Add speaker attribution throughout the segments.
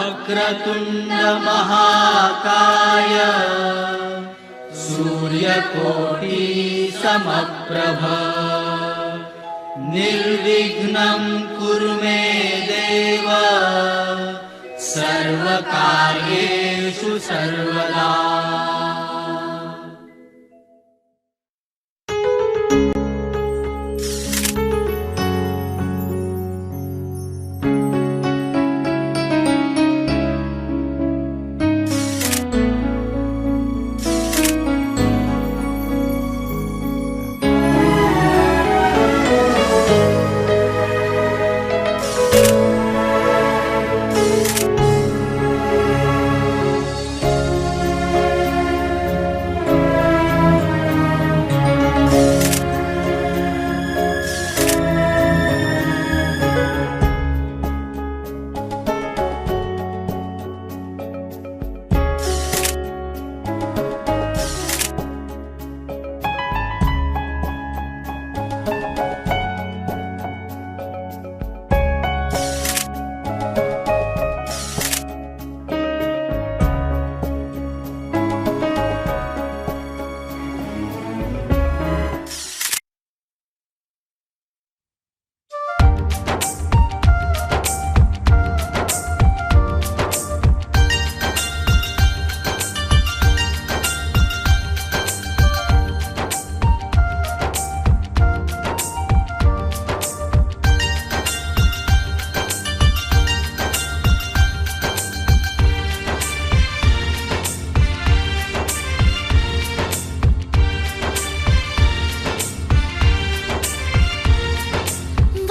Speaker 1: वक्रतुंड महाकाय सूर्यकोटि समप्रभ निर्विघ्नं कुरु मे देव सर्वकार्येषु सर्वदा।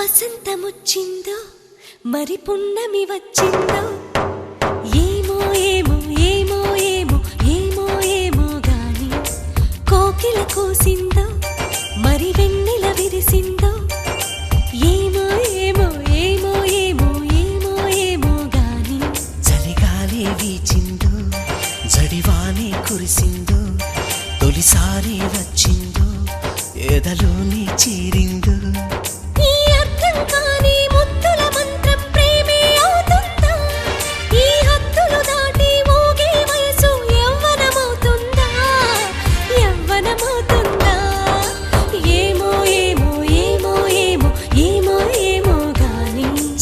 Speaker 2: వసంతముచ్చిందో మరి పున్నమి వచ్చిందో ఏమో ఏమో ఏమో ఏమో ఏమో ఏమో గాని కోకిల కూసిందో మరి వెన్నెల విరిసిందో ఏమో ఏమో ఏమో ఏమో ఏమో ఏమో గాని
Speaker 3: చలిగాలి వీచిందో జడివానే కురిసిందో తొలిసారి వచ్చిందో ఎదలోని చీరిందో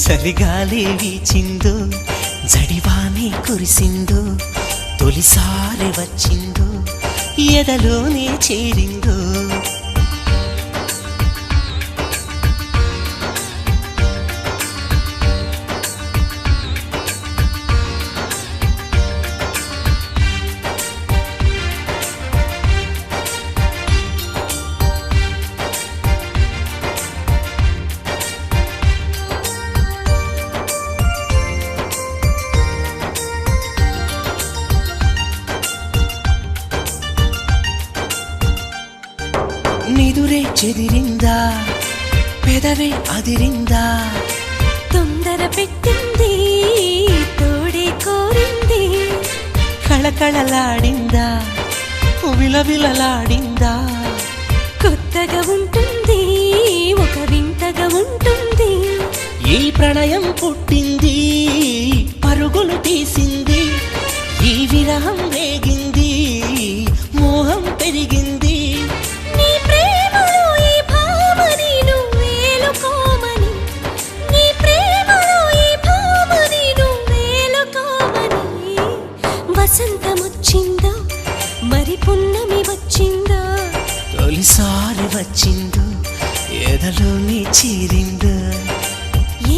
Speaker 3: చలిగాలి వీచిందో జడివానే కురిసిందో తొలిసారి వచ్చిందో ఎదలోనే చేరిందో నిదురే చెదిరిందా పెదవే అదిరిందా
Speaker 2: తొందర పెట్టింది తోడే కోరింది
Speaker 3: కళకళలాడిందా విలవిలలాడిందా
Speaker 2: కొత్తగా ఉంటుంది ఒక వింతగా ఉంటుంది
Speaker 3: ఈ ప్రణయం పుట్టింది పరుగులు తీసింది ఈ విరహం రేగింది మోహం పెరిగింది
Speaker 2: వసంతముచ్చిందో మరి పున్నమి వచ్చిందో
Speaker 3: తొలిసారి వచ్చిందో ఎదలోని చీరిందో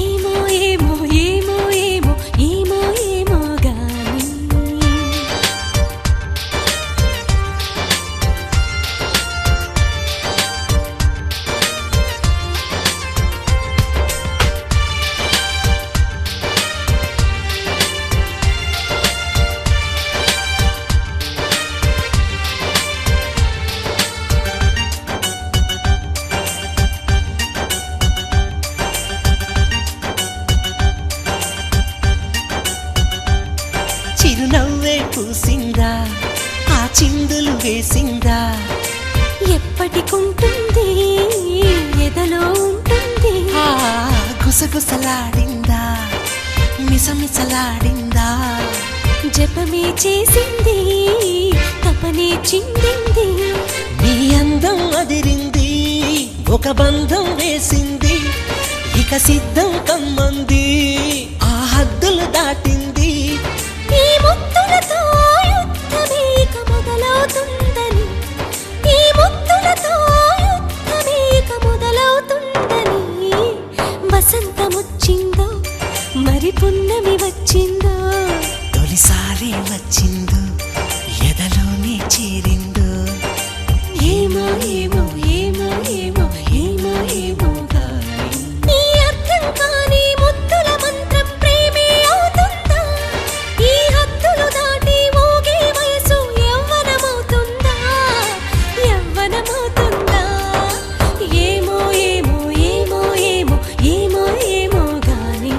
Speaker 2: ఏమో ఏమో ఏమో ఏమో ఏమో ఏమో గాని
Speaker 3: చిరునవ్వే పూసిందా ఆ చిందులు వేసిందా
Speaker 2: ఎప్పటికుంటుంది ఎదలో ఉంటుంది
Speaker 3: గుసగుసలాడిందా మిసమిసలాడిందా
Speaker 2: జపమే చేసింది తపనే చిందింది
Speaker 3: నీ అందం అదిరింది ఒక బంధం వేసింది ఇక సిద్ధం కమ్మంది ఆ హద్దులు దాటింది
Speaker 2: ఈ ముద్దులతో యుద్ధమే ఇక మొదలవుతుందని ఈ ముద్దులతో యుద్ధమే ఇక మొదలవుతుందని వసంతమొచ్చిందో మరి పున్నమి వచ్చిందో
Speaker 3: తొలిసారి వచ్చిందో ఎదలోనే చేరిందో
Speaker 2: ఏమో ఏమో ఏమో ఏమో ఏమో ఏమో గాని ఈ అర్థం కాని ముద్దుల మంత్రం ప్రేమే అవుతుందా ఈ హద్దులు దాటి మోగే వయసు యవ్వనమవుతుందా యవ్వనమవుతుందా ఏమో ఏమో ఏమో ఏమో ఏమో ఏమో గాని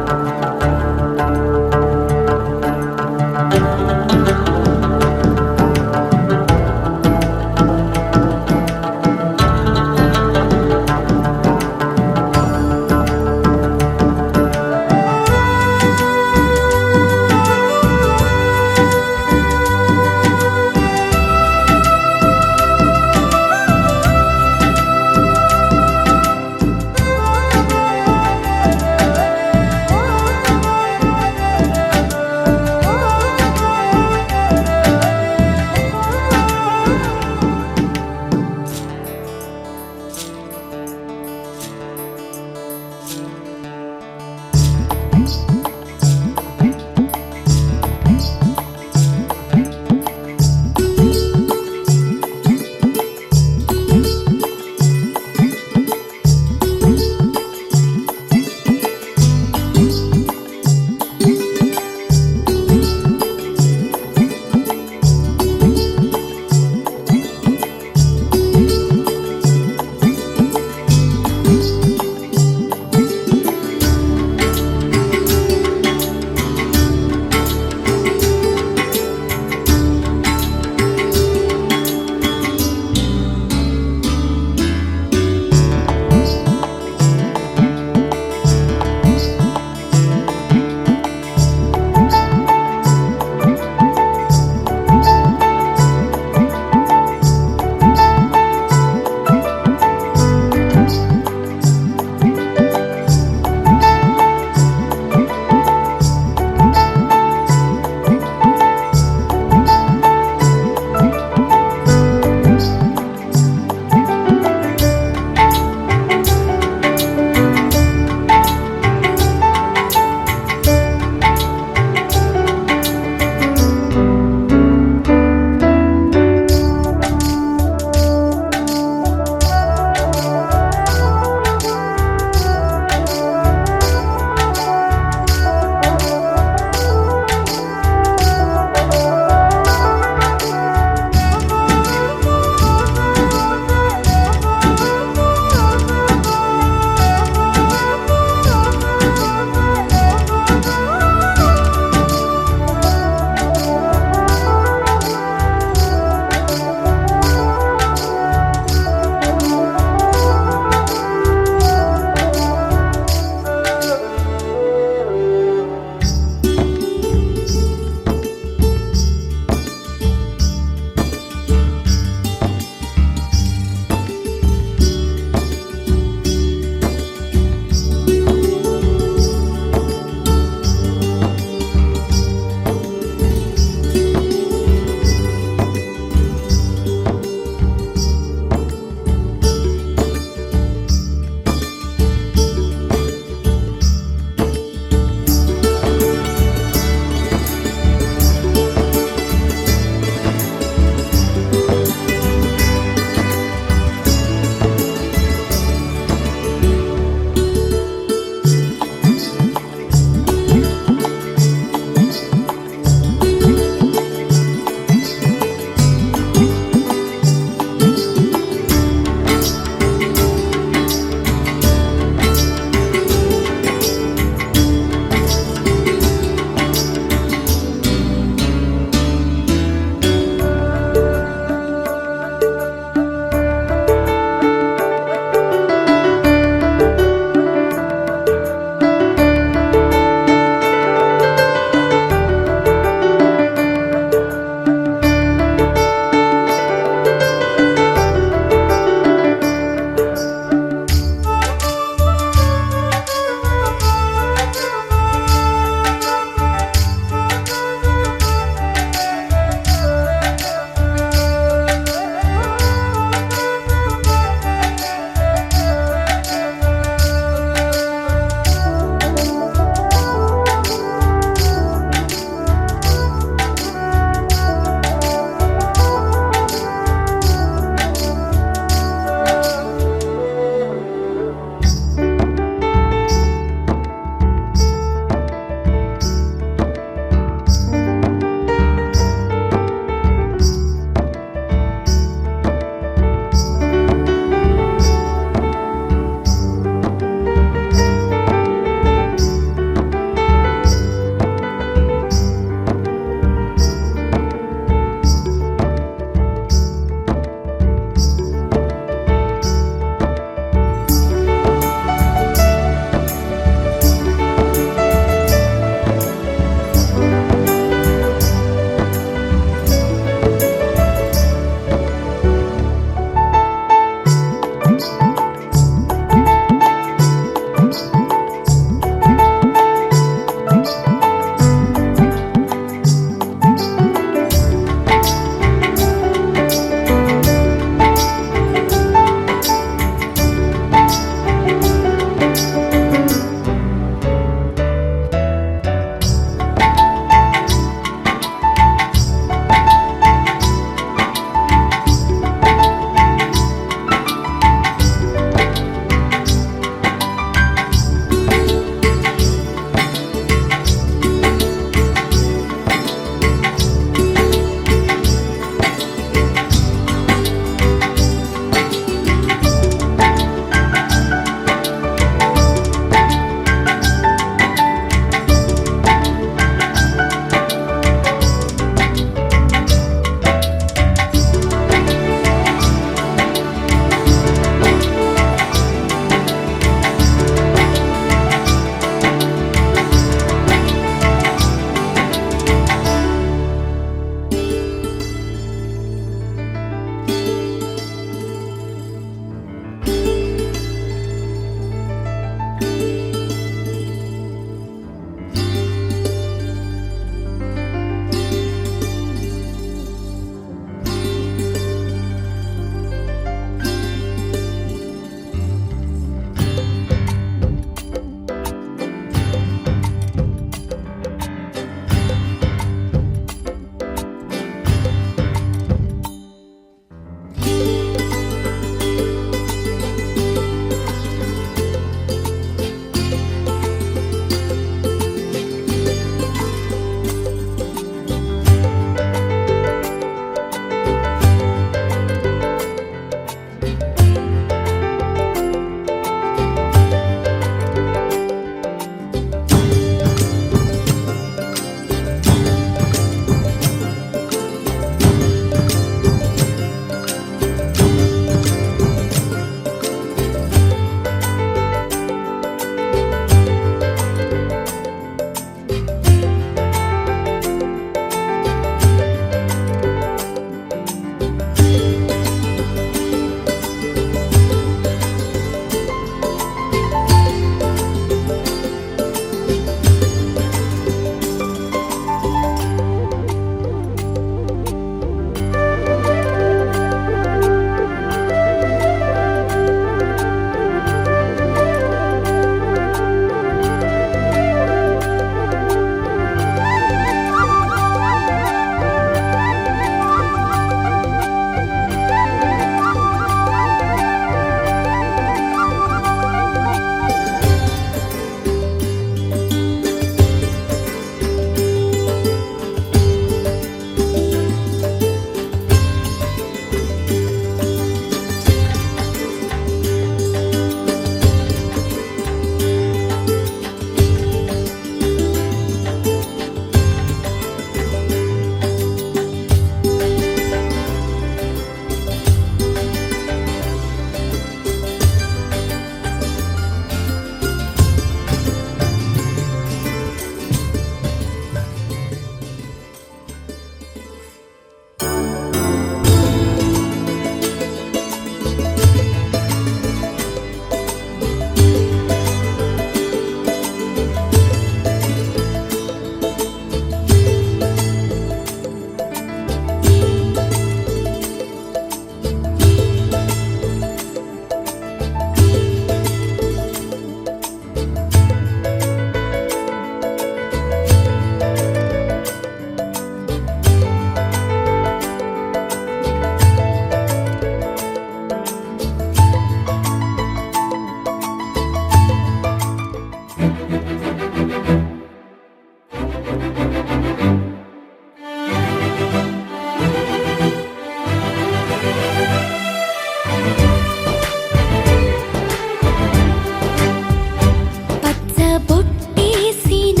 Speaker 2: పచ్చబొట్టేసిన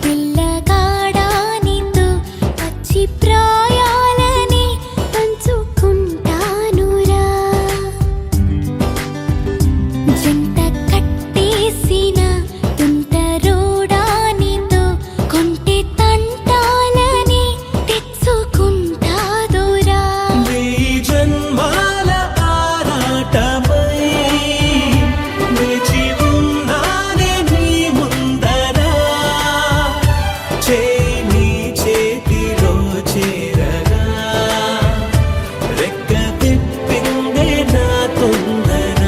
Speaker 2: పిల్లగాడానితో పచ్చి ప్రాయాలని పంచుకుంటానురా. జంట కట్టేసిన తుంటరోడానితో కొంటె తంటాలని తెచ్చుకుంటాదురా.
Speaker 3: వెయ్యి జన్మాల ఆరాటమై వేచి ఉన్నానే నీ ముందర, చేయి నీ చేతిలో చేరగా రెక్క తిప్పిందే నా తొందర.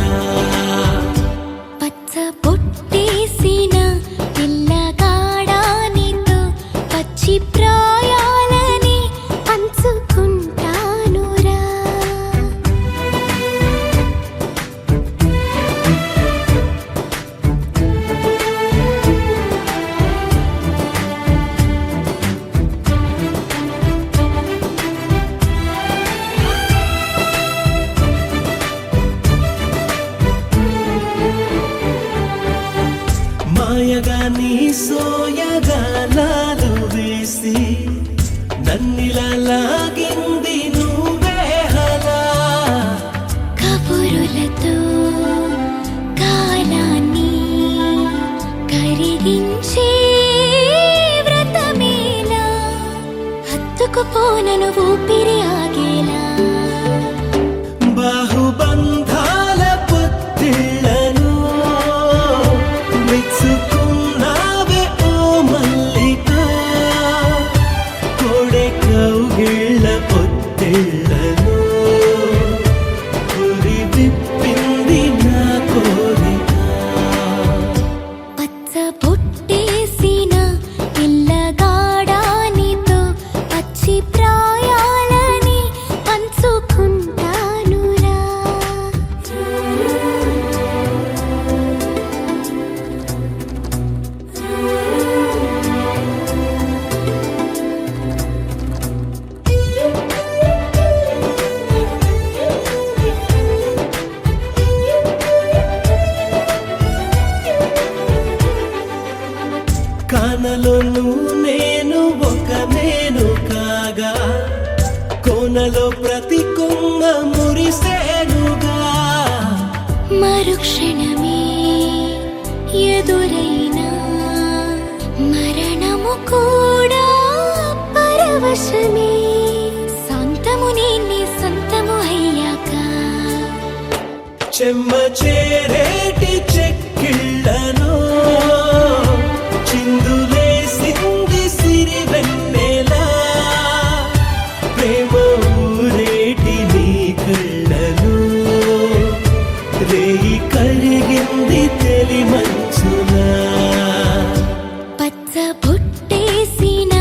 Speaker 2: పచ్చబొట్టేసిన పిల్లగాడానితో పచ్చి ప్రాయాలని పంచుకుంటానురా.
Speaker 3: మాయగా నీ సోయగాలాలు వేసి నన్నిలా లాగింది నువ్వే హలా.
Speaker 2: కబురులతో కాలాన్ని కరిగించే వ్రతమేలా, హత్తుకుపోనను ఊపిరి ఆగేలా.
Speaker 3: బాహుబంధాల పొత్తిళ్లను మెచ్చుకున్నావే ఓ మల్లిక, కోడె కౌగిళ్ళ పొత్తిళ్లను ఉరి విప్పింది నా కోరిక.
Speaker 2: పచ్చబొట్టేసిన పిల్లగాడానితో పచ్చి ప్రాయాలని పంచుకుంటానురా.
Speaker 3: కానలోను నేను ఒక నేను కాగా, కోనలో ప్రతి కొంగ మురిసేనుగా.
Speaker 2: మరుక్షణమే ఎదురైనా మరణము కూడా పరవశమే. శాంతము నేనే సొంతము అయ్యాక
Speaker 3: చెమ్మ చేరేటి చెక్కిళ్ళను చిందులేసింది సిరివెన్నెలా, ప్రేమ ఊరేటి నీ కళ్ళను రేయి కరిగింది తెలి మంచులా.
Speaker 2: పచ్చబొట్టేసిన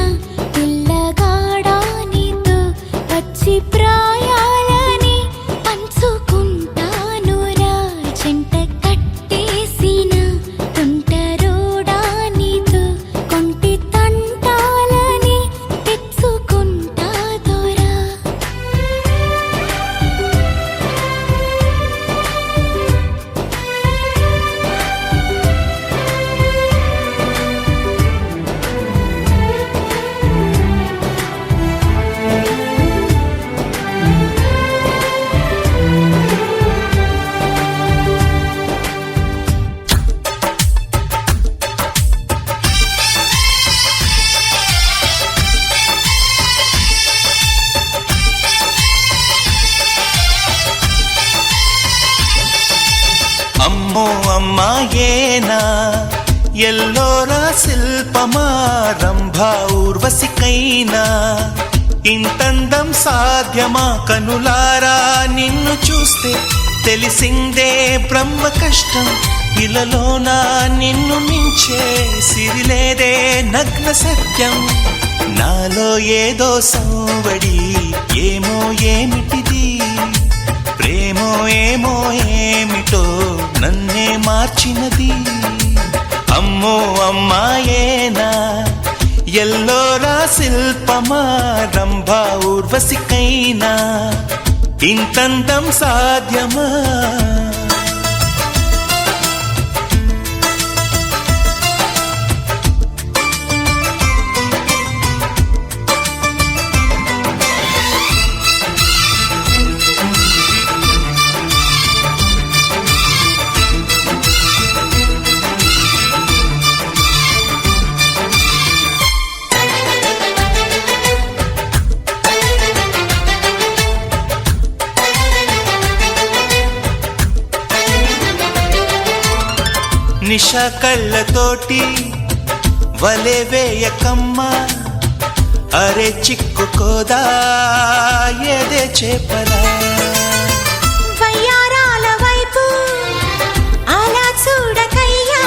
Speaker 2: పిల్లగాడానితో పచ్చి ప్రాయాలని పంచుకుంటానురా. జంట కట్టేసిన తుంటరోడానితో కొంటి తంటాలని తెచ్చుకుంటాదురా.
Speaker 3: అమ్మో అమ్మాయేనా ఎల్లోరా శిల్పమా, రంభా ఊర్వశికైనా ఇంతందం సాధ్యమా. కనులారా నిన్ను చూస్తే తెలిసిందే బ్రహ్మ కష్టం, ఇలలోనా నిన్ను మించే సిరిలేదే నగ్న సత్యం. నాలో ఏదో సంవడి, ఏమో ఏమిటిది, ప్రేమో ఏమో ఏమిటో నన్నే మార్చినది. అమ్మో అమ్మాయేనా ఎల్లోరా శిల్పమా, రంభా ఊర్వశికైనా ఇంతందం సాధ్యమా? నిష కళ్ళతోటి వలె వేయకమ్మా, అరే చిక్కుకోదా ఎదే చేపలా.
Speaker 2: వయ్యారాల వైపు అలా చూడకయ్యా,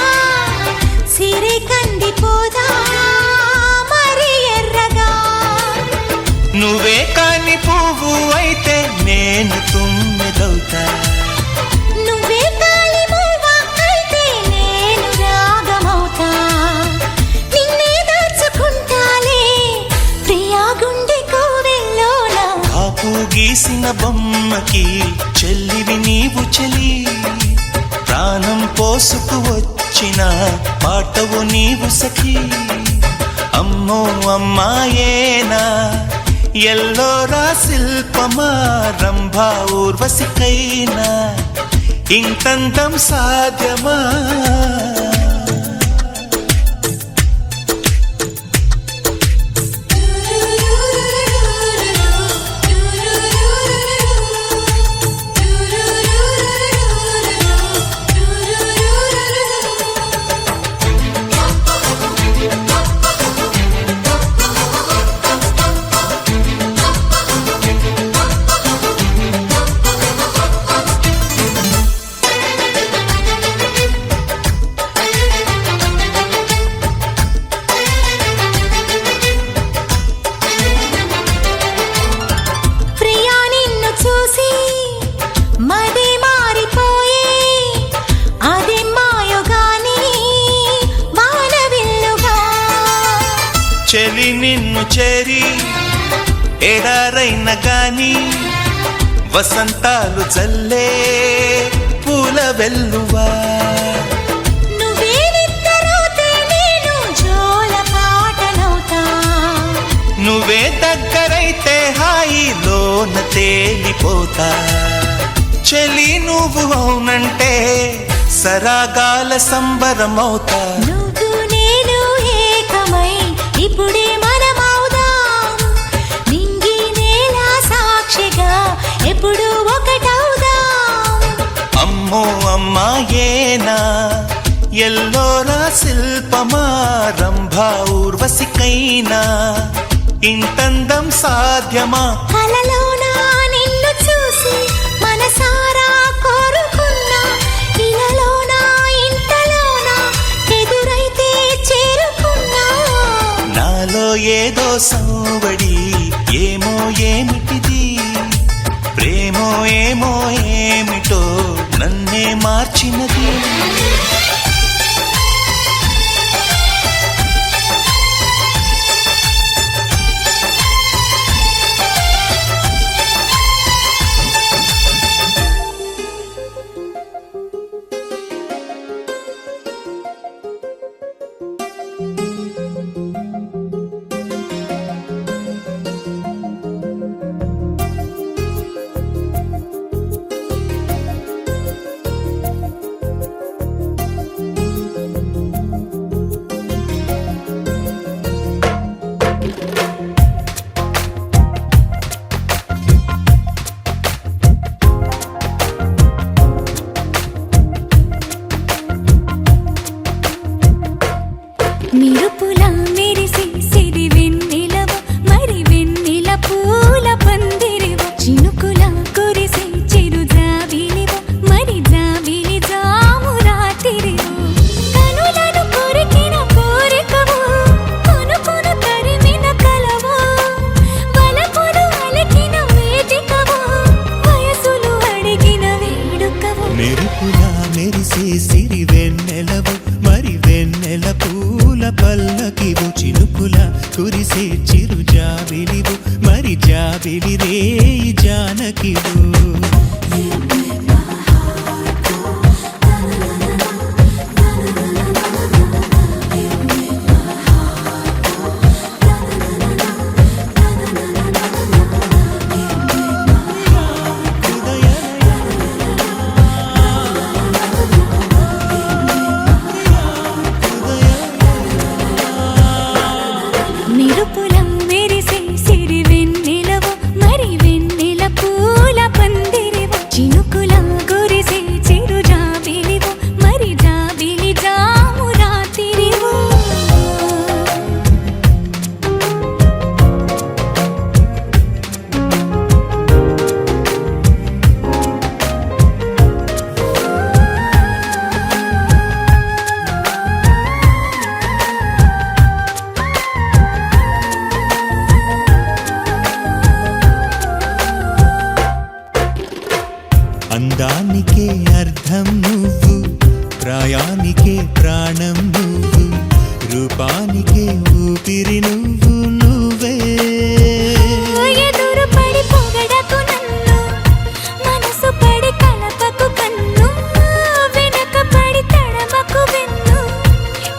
Speaker 2: సిరి కందిపోదా మరి ఎర్రగా.
Speaker 3: నువ్వే కాని పువ్వు అయితే నేను తుమ్మెదవుతా.
Speaker 2: నువ్వే కాలి మూవ అయితే నేను రాగమవుతా. నిన్నే దాచుకుంటాలే ప్రియా గుండె కోవెల్లోన.
Speaker 3: కాపు గీసిన బొమ్మకి చెల్లివి నీవు చెలి, ప్రాణం పోసుకు వచ్చిన పాటవు నీవు సఖి. అమ్మో అమ్మాయేనా ఎల్లోరా శిల్పమా, రంభా ఊర్వశికైనా ఇంతందం సాధ్యమా?
Speaker 2: ప్రియా నిన్ను చూసి మది మారిపోయే, అది మాయగాని వానవిల్లుగా.
Speaker 3: చెలి నిన్ను చేరి ఎడారైన గాని వసంతాలు జల్లే పూల వెల్లువా.
Speaker 2: నువ్వే నిద్రపోతే నేను జోల పాటనవుతా.
Speaker 3: నువ్వే దగ్గరైతే హాయిలోన తేలిపోతా. చెలి నువ్వు అవునంటే సరాగాల సంబరమవుతా.
Speaker 2: నువ్వు నేను ఏకమై ఇప్పుడే మనమవుదాం. నింగి నేల సాక్షిగా ఎప్పుడు ఒకటవుదాం.
Speaker 3: అమ్మో అమ్మాయేనా ఎల్లోరా శిల్పమా, రంభా ఊర్వశికైనా ఇంతందం సాధ్యమా?
Speaker 2: కలలోన నిన్ను చూసి మనసారా కోరుకున్నా, ఇలలోన ఇంతలోన ఎదురైతే చేరుకున్నా.
Speaker 3: నాలో ఏదో సౌవడి, ఏమో ఏమిటిది, ప్రేమో ఏమో ఏమిటో నన్నే మార్చినది.
Speaker 2: నిరుపులం మెరిసే సిరి వెన్నెలవు మరి వెన్నెల పూల పందిరివు చినుకులం గురిసే చిరు జాబిలివు మరి జాబిలి జాము రాతిరివు
Speaker 3: అందానికే అర్థం నువ్వు ప్రాయానికే ప్రాణం నువ్వు రూపానికే ఊపిరి నువ్వు నువ్వే
Speaker 2: ఎదురు పడి పొగడకు నన్ను మనసు పడి కలపకు కన్ను వెనక పడి తడమకు వెన్ను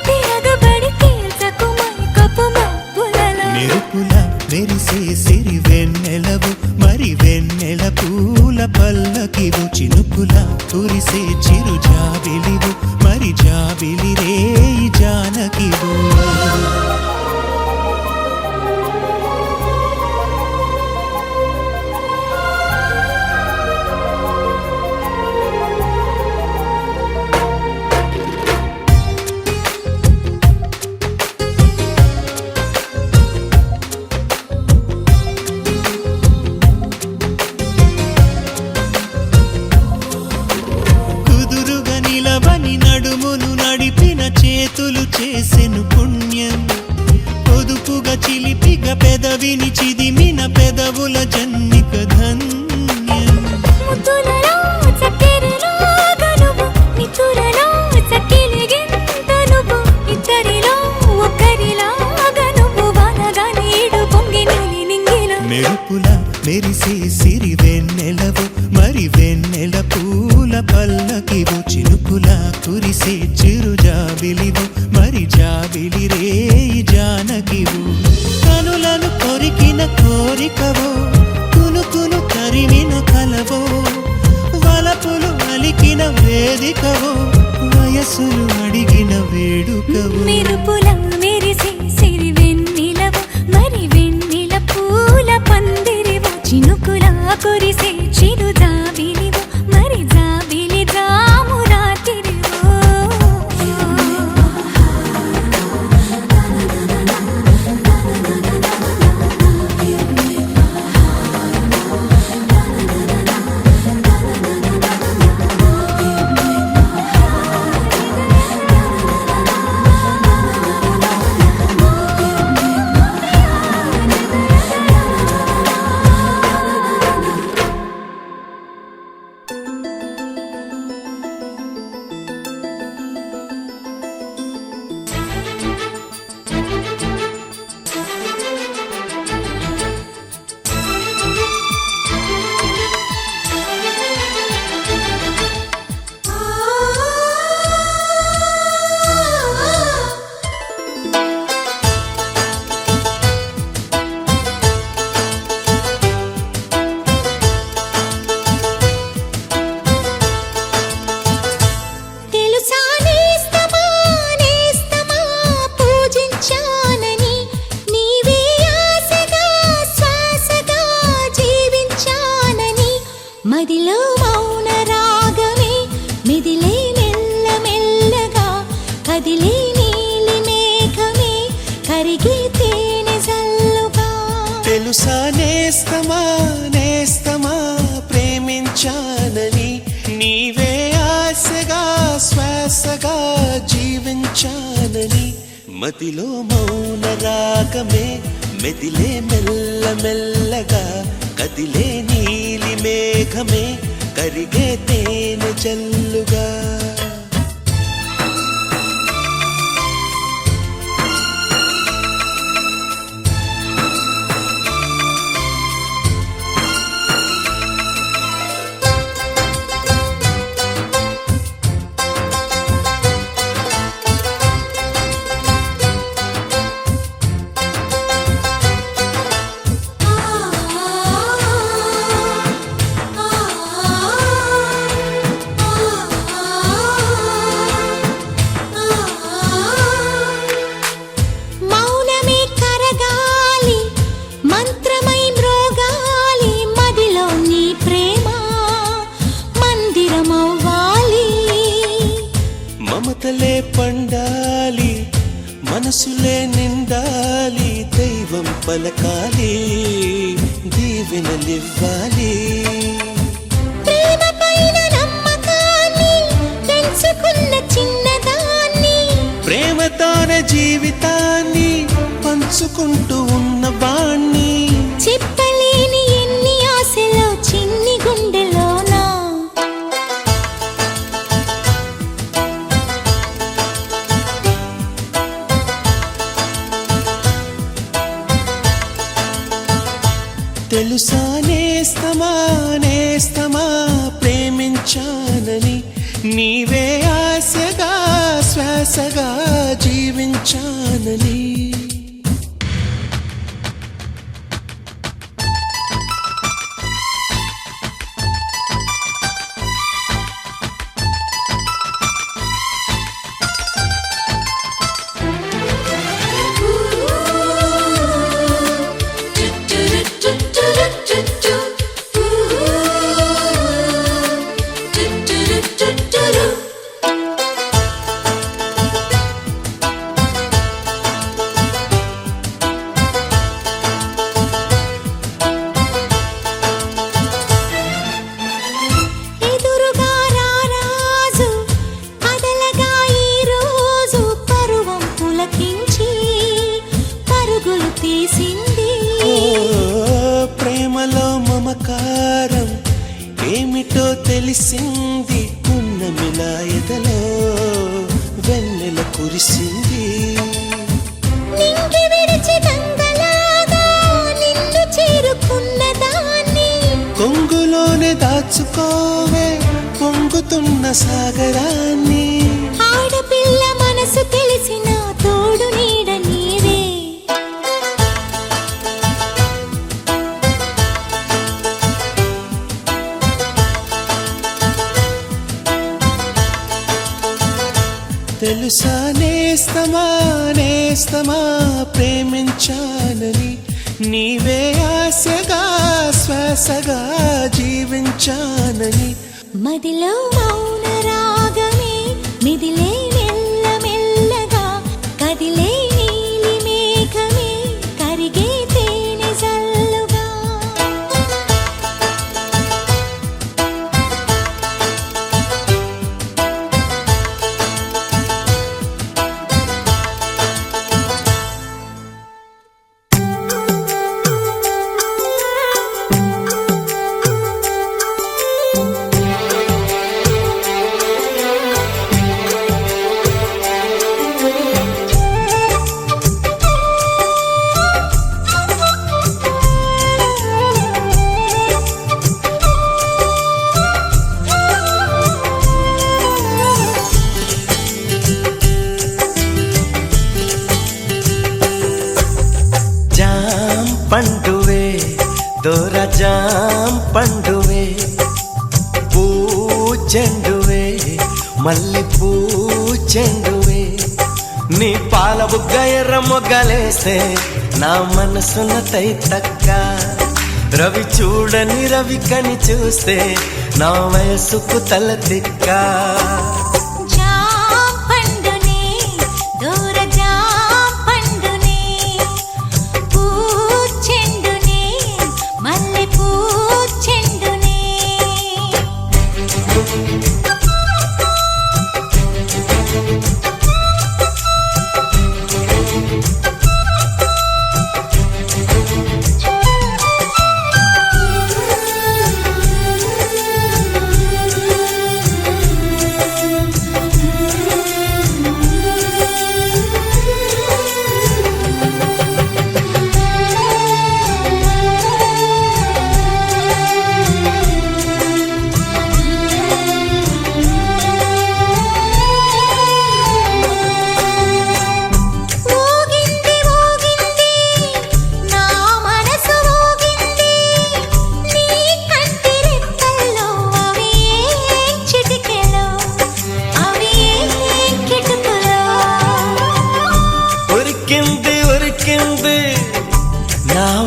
Speaker 2: తిరగబడి తీర్చకు మైకపు మబ్బులలో
Speaker 3: మెరుపుల మెరిసే సిరి వెన్నెలవు మరి వెన్నెల పూల పల్లకివు చినుకుల కురిసే చిరు జాబిలివు మరి జాబిలి రేయి జానకివు కుదురుగా నిలవని నడుమును నడిపిన చేతులు చేసెను పుణ్యం పొదుపుగా చిలిపిగా పెదవిని చిదిమిన పెదవుల జన్నిక ధన్యం
Speaker 2: ముద్దులలో చక్కెరలో గనువు నితురలో చక్కిలిగింత నువ్వు ఇద్దరిలో ఒకరిలా గనువు వానగా నీడు పొంగి నీలి నింగిలో
Speaker 3: మెరుపుల మెరిసే సిరి వెన్నెలవు మరి వెన్నెల పూల పల్లకివు చినుకుల కురిసే చిరు జాబిలివు మరి జాబిలి రేయి జానకివు కనులను కొరికిన కోరికవో కునుకును కరిమిన కలవో వలపులు అలికిన వేదికవో వయసులు అడిగిన వేడుకవో
Speaker 2: మెరుపుల మెరిసే సిరి వెన్నెలవు మరి వెన్నెల పూల పందిరివు చినుకుల కురిసే చిరు జాబిలివు మరి జాబిలి జాము రాతిరివు తెలుసా నేస్తమా నేస్తమా పూజించానని నీవే ఆశగా శ్వాసగా జీవించానని మదిలో మౌన రాగమే మెదిలే మెల్ల మెల్లగా కదిలే నీలి మేఘమే కరిగే తేనె జల్లుగా
Speaker 3: తెలుసా నేస్తమా నేస్తమా ప్రేమించానని నీవే ఆశగా శ్వాసగా జీవించానని మదిలో మౌన రాగమే మెదిలే మెల్ల మెల్లగా కదిలే నీలి మేఘమే కరిగే తేనె జల్లుగా మమతలే పండాలి, మనసులే నిండాలి, దైవం పలకాలి, దీవెనలివ్వాలి.
Speaker 2: ప్రేమ పైన నమ్మకాన్ని పెంచుకున్న చిన్నదాన్ని,
Speaker 3: ప్రేమతోనే జీవితాన్ని పంచుకుంటూ ఉన్నవాణ్ణి.
Speaker 2: చెప్పలేని ఎన్ని ఆశలో చిన్ని గుండెలోనా.
Speaker 3: తెలుసా నేస్తమా నేస్తమా ప్రేమించానని, నీవే ఆశగా శ్వాసగా జీవించానని.
Speaker 2: ఎదురుగా రారాజు కదలగా ఈ రోజు, పరువం పులకించి పరుగులు తీసింది.
Speaker 3: ఓ ప్రేమలో మమకారం ఏమిటో తెలిసింది, పున్నమిలా ఎదలో వెన్నెల కురిసింది.
Speaker 2: నింగి విడిచి గంగలాగా నిన్ను చేరుకున్న దాన్ని,
Speaker 3: కొంగులోనే దాచుకోవే పొంగుతున్న సాగరాన్ని.
Speaker 2: ఆడపిల్ల మనసు తెలిసిన తోడు నీడ నీవే.
Speaker 3: తెలుసా నేస్తమా నేస్తమా ప్రేమించానని, నీవే ఆశగా శ్వాసగా జీవించానని.
Speaker 2: మదిలో మౌన రాగమే మిదిలే మెల్ల మెల్లగా, కదిలే నీలి మేఘమే కరిగే తేనె జల్లుగా.
Speaker 4: జాం పండువే దోర జాం పండువే, పూ చెండువే మల్లి పూ చెండువే. నీ పాల బుగ్గ ఎర్ర మొగ్గలేస్తే నా మనసున తైతక్క, రవి చూడని రవి కని చూస్తే నా వయసుకు తల తిక్క.
Speaker 2: జాం పండునే దూర జాం పండునే, పూ చెండునే మల్లె పూ చెండునే.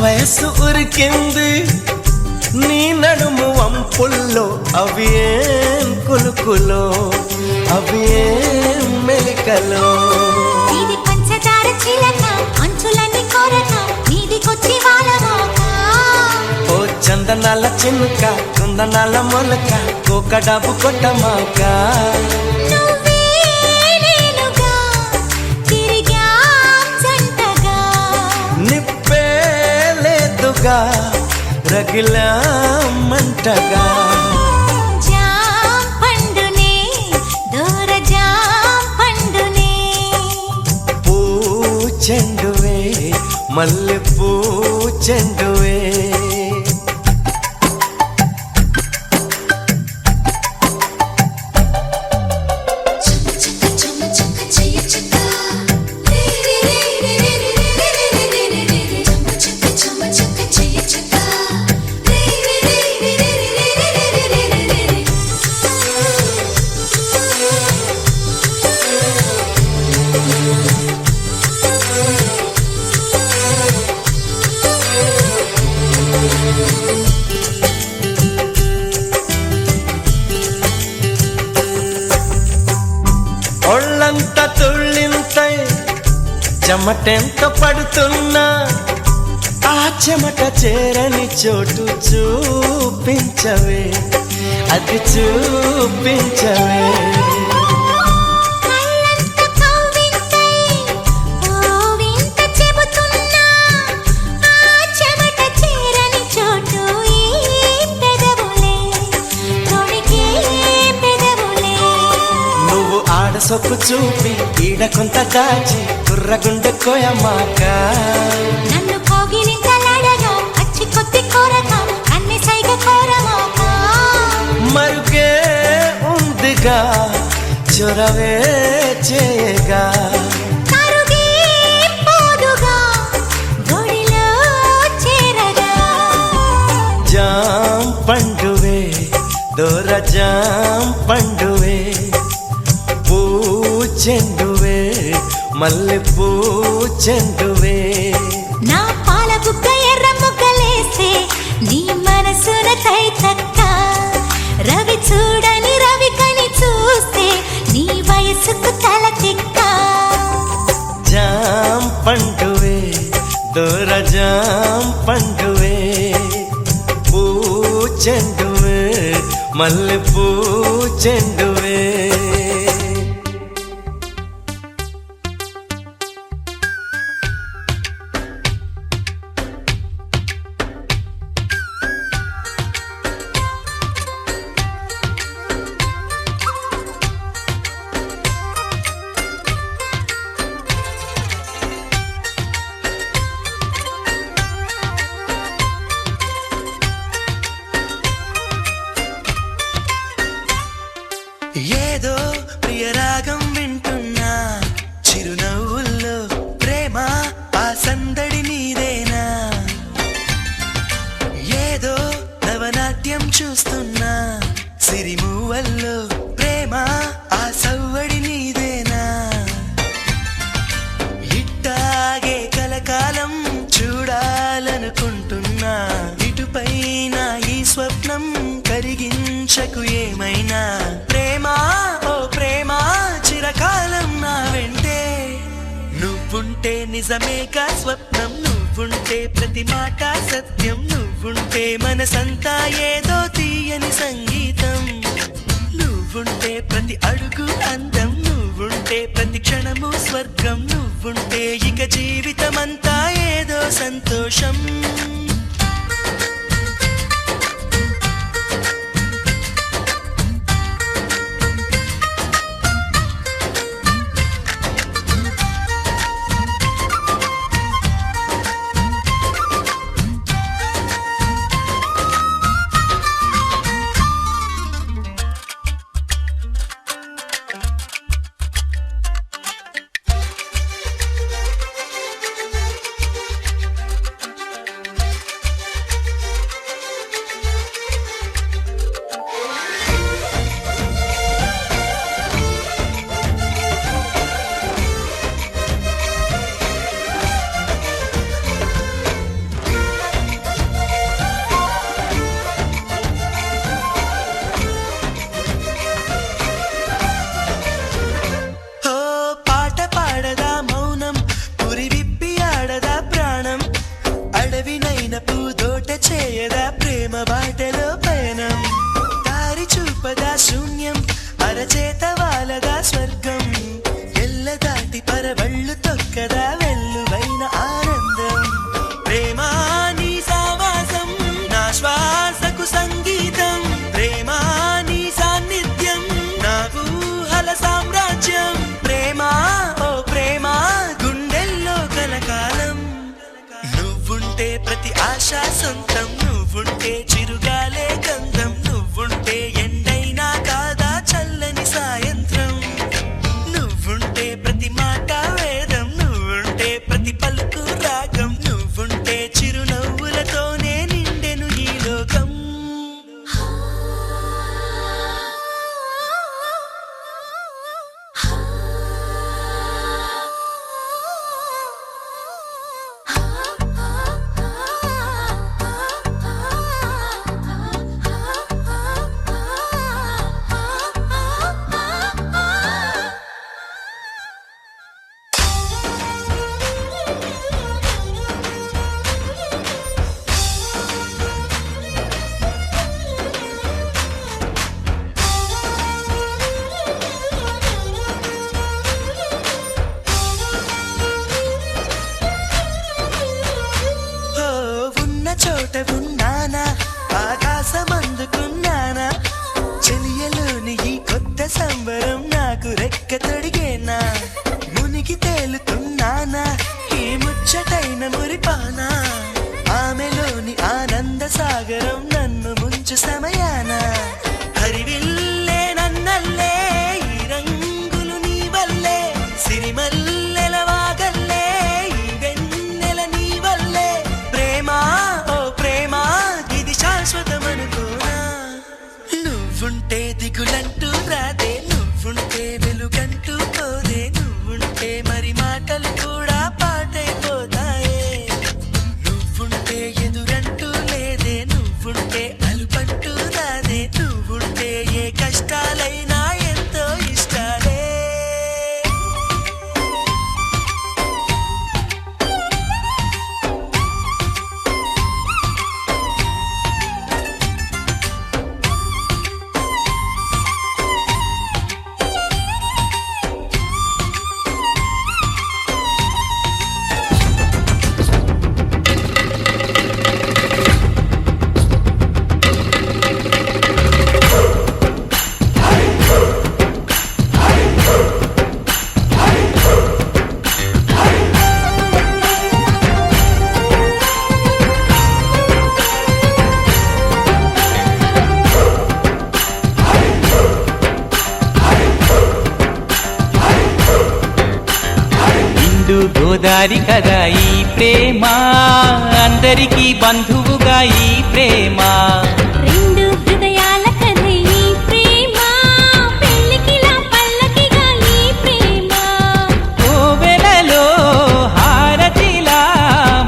Speaker 4: వయసు ఉరికింది నీ నడుము వంపుల్లో అవి ఏం కులుకులో అవి ఏం చిలకలో
Speaker 2: ఇది పంచదార చిలక అంచులన్నీ కొరక నీదికొచ్చి వాళ్ళమాక
Speaker 4: ఓ చందనాల చినుక కుందనాల మొలక కోకడాబు కొట్టమాక
Speaker 2: నువ్వే నేనుగా తిరిగాం జంటగా
Speaker 4: నిప్పే లేదుగా రగిలా మంటగా
Speaker 2: జాం పండునే దూర జాం పండునే
Speaker 4: పూ చెండువే మల్లె పూ చెండువే ఒళ్ళంత తుళ్ళింతై చెమటెంత పడుతున్నా ఆ చెమట చేరని చోటు చూపించవే అది చూపించవే
Speaker 2: కళ్ళంత కవ్వింతై ఓ వింత చెబుతున్నా ఆ చెమట చేరని చోటు ఈ పెదవులే తొడిగే పెదవులే
Speaker 4: నువ్వు ఆడ సొక్కు చూపి ఈడ కొంత దాచి కుర్రగుండె కోయమాక
Speaker 2: నన్ను కోగిలింతలడగా అచ్చి కొద్ది కోరగా అన్ని సైగ కోరమాక
Speaker 4: మరుగే ఉందిగా చొరవే చేయగా
Speaker 2: కరుగే పోదుగా గొడిలో చేరగా
Speaker 4: జాం పండువే దూర జాం పండువే పూ చెండువే మల్లె పూ చెండువే
Speaker 2: నా పాల బుగ్గ ఎర్ర ముగ్గలేస్తే నీ మనసున తైతక్క రవి చూడని రవి కని చూస్తే నీ వయసుకు తల తిక్క
Speaker 4: జాం పండువే దూర జాం పండువే పూ చెండువే మల్లె పూ చెండువే ఏదో ప్రియరాగం వింటున్నా చిరునవ్వుల్లో ప్రేమ ఆ సందడి నీదేనా ఏదో నవనాట్యం చూస్తున్నా సిరిమూవల్లో ప్రేమ ఆ సవ్వడి నీదేనా ఇట్టాగే కలకాలం చూడాలనుకుంటున్నా ఇటుపైన ఈ స్వప్నం కరిగించకు ఏమైనా ప్రేమ ఓ ప్రేమ చిరకాలం నా వెంటే నువ్వుంటే నిజమేగా స్వప్నం నువ్వుంటే ప్రతి మాట సత్యం నువ్వుంటే మనసంతా ఏదో తీయని సంగీతం నువ్వుంటే ప్రతి అడుగు అందం నువ్వుంటే ప్రతి క్షణము స్వర్గం నువ్వుంటే ఇక జీవితమంతా ఏదో సంతోషం ఆశ సొంతం నువ్వుంటే చిరుగాలే గంధం నువ్వుంటే ఎండైనా కాదా చల్లని సాయంత్రం నువ్వుంటే ప్రతి మాట వేదం నువ్వుంటే ప్రతి పలుకు రాగం నువ్వుంటే చిరునవ్వులతోనే నిండెను ఈ లోకం చోట ఉన్నానా ఆకాశం అందుకున్నానా చెలియలోని ఈ కొత్త సంబరం నాకు రెక్క తొడిగేనా మునిగి తేలుతున్నానా ఈ ముచ్చటైన మురిపానా ఆమెలోని ఆనంద సాగరం నన్ను ముంచు సమయాన హరివిల్లే నన్నల్లే ఈ రంగులు నీ వల్లే సిరిమల్లెల వాగల్లే ఈ వెన్నెల నీ వల్లే ప్రేమ శాశ్వతమనుకోనా నువ్వుంటే దిగులంటూ రాదే నువ్వుంటే వెలుగంటూ పోదే నువ్వుంటే మరి మాటలు కూడా పాటైపోతాయే నువ్వుంటే ఎదురంటూ లేదే నువ్వుంటే అలుపంటూ రాదే నువ్వుంటే ఏ కష్టాలైనా ఎంతో ఇష్టాలే
Speaker 1: గోదారి కదా ఈ ప్రేమ అందరికీ బంధువుగా ఈ ప్రేమ
Speaker 2: రెండు హృదయాల కథ ఈ ప్రేమ పెళ్ళికిలా పల్లకిగా ఈ ప్రేమ
Speaker 1: కోవెలలో హారతిలా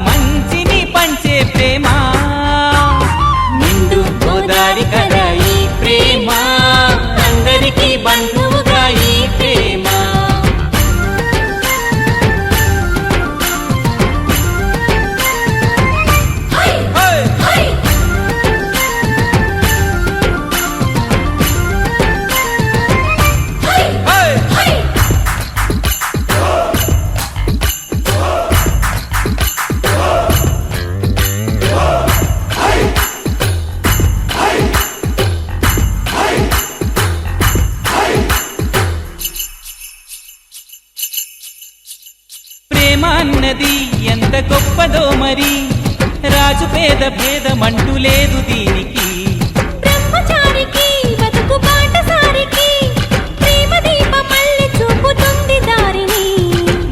Speaker 1: మంచిని పంచే ప్రేమ నిండు గోదారి కదా ఈ ప్రేమ అందరికీ బంధువుగా ఈ ప్రేమ అన్నది ఎంత గొప్పదో మరి రాజు పేద భేదమంటూ లేదు దీనికి
Speaker 2: బ్రహ్మచారికి బతుకు బాటసారికి ప్రేమ దీపమల్లి చూపుతుంది దారిని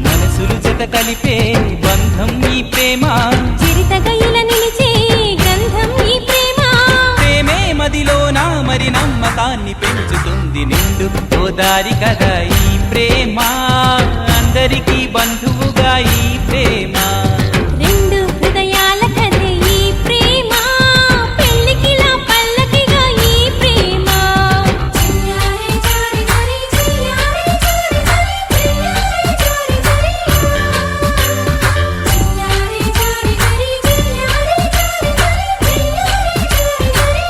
Speaker 1: మనసులు జత కలిపే బంధం ఈ ప్రేమ
Speaker 2: చిరితగైల నిలిచే గంధం ఈ ప్రేమ
Speaker 1: ప్రేమే మదిలోనా మరి నమ్మకాన్ని పెంచుతుంది నిండు గోదారి కదా ఈ ప్రేమ అందరికీ బంధువుగా ఈ ప్రేమ
Speaker 2: రెండు హృదయాల కథ ఈ ప్రేమ పెళ్ళికిలా పల్లకిగా ఈ ప్రేమ చిన్నారి చారి చారి చిన్నారి చారి చారి చిన్నారి చారి చారి చిన్నారి చారి చారి చిన్నారి చారి చారి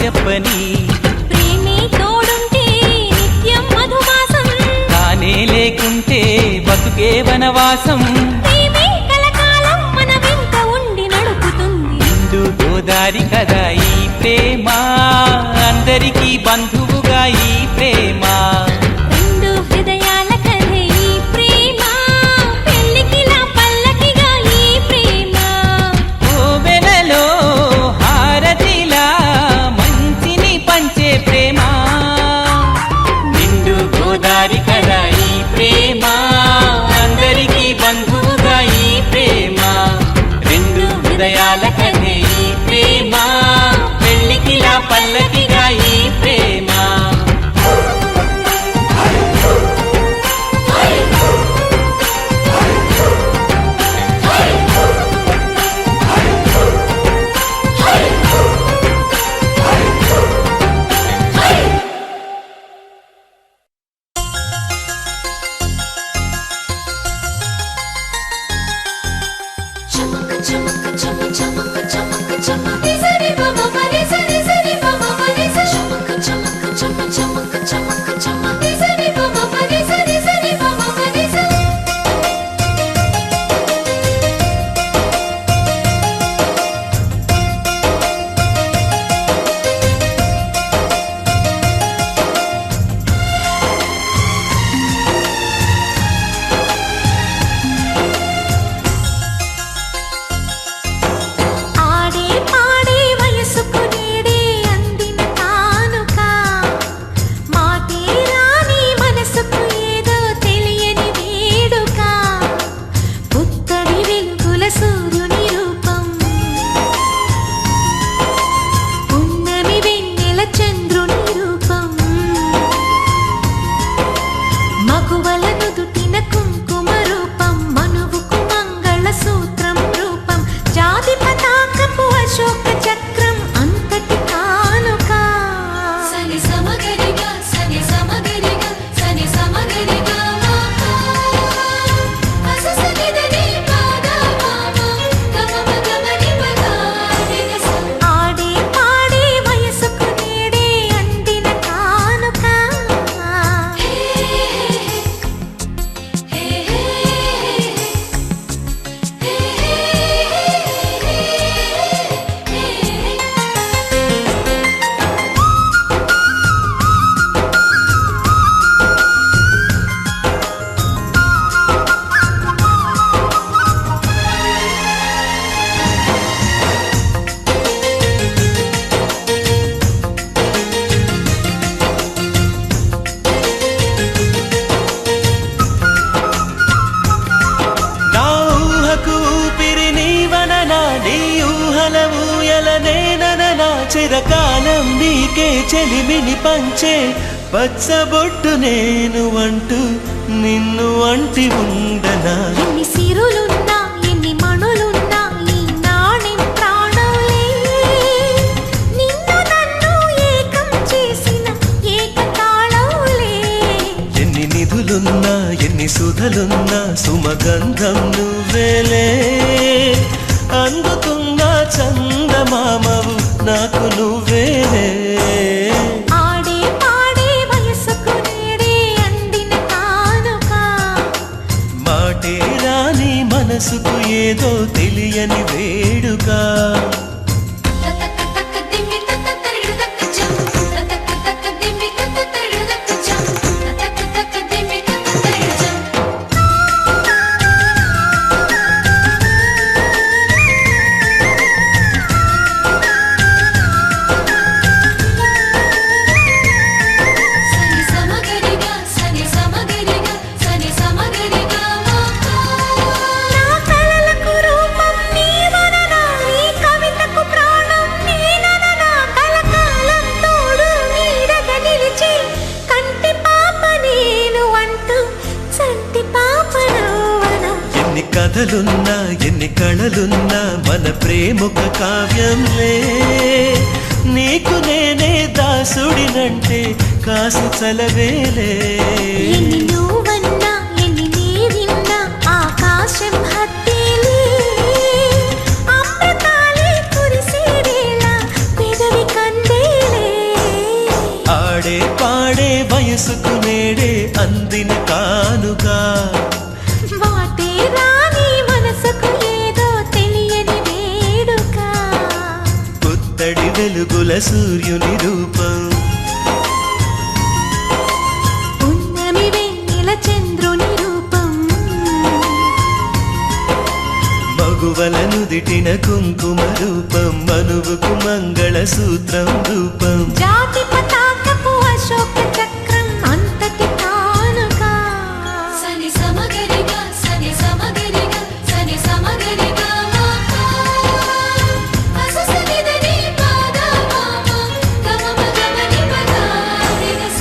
Speaker 1: చెప్పని
Speaker 2: ప్రేమే తోడుంటే నిత్యం మధుమాసం
Speaker 1: తానే లేకుంటే బతుకే వనవాసం
Speaker 2: ప్రేమే కలకాలం మన వెంట ఉండి నడుపుతుంది
Speaker 1: నిండు గోదారి కదా ఈ ప్రేమ అందరికీ బంధువుగా ఈ ప్రేమ
Speaker 2: రెండు హృదయాల కథే ఈ ప్రేమ పెళ్ళికిలా పల్లకిగా ఈ ప్రేమ
Speaker 1: కోవెలలో హారతిలా మంచిని పంచే ప్రేమ నిండు గోదారి కదా ఈ ప్రేమ అందరికీ బంధువుగా ఈ ప్రేమ రెండు హృదయాల కథే ఈ ప్రేమ పెళ్ళికిలా పల్లకిగా ఈ ప్రేమ
Speaker 2: ఆడే పాడే వయసుకు నేడే అందిన కానుక మాటే రాని మనసుకు ఏదో తెలియని వేడుక పుత్తడి వెలుగుల సూర్యుని రూపం పున్నమి వెన్నెల చంద్రుని రూపం మగువల నుదుటిన కుంకుమ రూపం మనువుకు మంగళ సూత్రం రూపం జాతి పతాకపు అశోక చక్రం అంతటి కానుక సని సమగరిగా సని సమగరిగా సని సమగరిగా ఆడే పాడే వయసుకు నేడే అందిన కానుక
Speaker 3: నా ఊహకు ఊపిరి నీవననా నీ ఊహల ఊయలనేననా చిరకాలం నీకే చెలిమిని పంచే పచ్చబొట్టు నేను అంటూ నిన్ను అంటి ఉండనా
Speaker 2: ఎన్ని సిరులున్నా ఎన్ని మణులున్నా ఈ నాణెం ప్రాణంలే నిన్ను నన్ను ఏకం చేసిన ఏకతాళంలే
Speaker 3: ఎన్ని నిధులున్నా ఎన్ని సుధలున్నా సుమగంధం నువ్వేలే అందుతున్న చందమామవు నాకు నువ్వేలే
Speaker 2: ఆడే పాడే వయసుకు నేడే అందిన కానుక
Speaker 3: మాటే రాని మనసుకు ఏదో తెలియని వేడుక
Speaker 2: సని సమగరిగా సని సమగరిగా సని సమగరిగా నా కలలకు రూపం నీవననా నీ కవితకు ప్రాణం నేనననా కలకాలం తోడు నీడగా నిలిచి కంటి పాప నేను అంటూ చంటి పాప నువ్వనా
Speaker 3: ఎన్ని కథలున్నా ఎన్ని కళలున్నా మన ప్రేమొక కావ్యంలే నీకు నేనే దాసుడినంటే కాసు చలవేలే
Speaker 2: ఎన్ని నువ్వన్నా ఎన్ని నీవిన్నా ఆకాశం హత్తేలే అమృతాలే కురిసే వేళ పెదవి కందేలే
Speaker 3: నీకు నేడే అందిన కానుక.
Speaker 2: వాటే రాని మనసుకు ఏదో తెలియని వేడుక.
Speaker 3: పుత్తడి వెలుగుల సూర్యుని రూపం,
Speaker 2: పున్నమి వెన్నెల చంద్రుని రూపం.
Speaker 3: మగువల నుదిటిన కుంకుమ రూపం, మనువుకు మంగళ సూత్రం రూపం.
Speaker 2: జాతి పతాకపు అశోక చక్రం అంతటి కానుక. సని సమగరిగా సని సమగరిగా సని సమగరిగా అససనిదని పాద మామ గమమ గమని పద నిరస.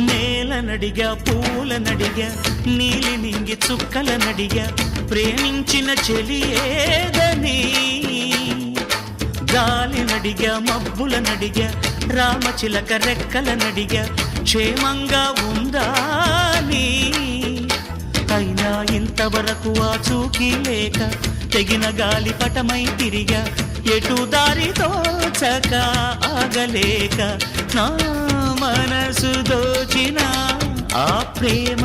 Speaker 1: నేలనడిగా పూలనడిగా నీలి నింగి చుక్కలనడిగా ప్రేమించిన చెలి ఏదని. గాలినడిగా మబ్బులనడిగా రామచిలక రెక్కలనడిగా క్షేమంగా ఉందా నీ. అయినా ఇంతవరకు ఆ చూకి లేక తెగిన గాలి పటమై తిరిగా ఎటు దారి తోచక ఆగలేక నా మనసు దోచిన ఆ ప్రేమ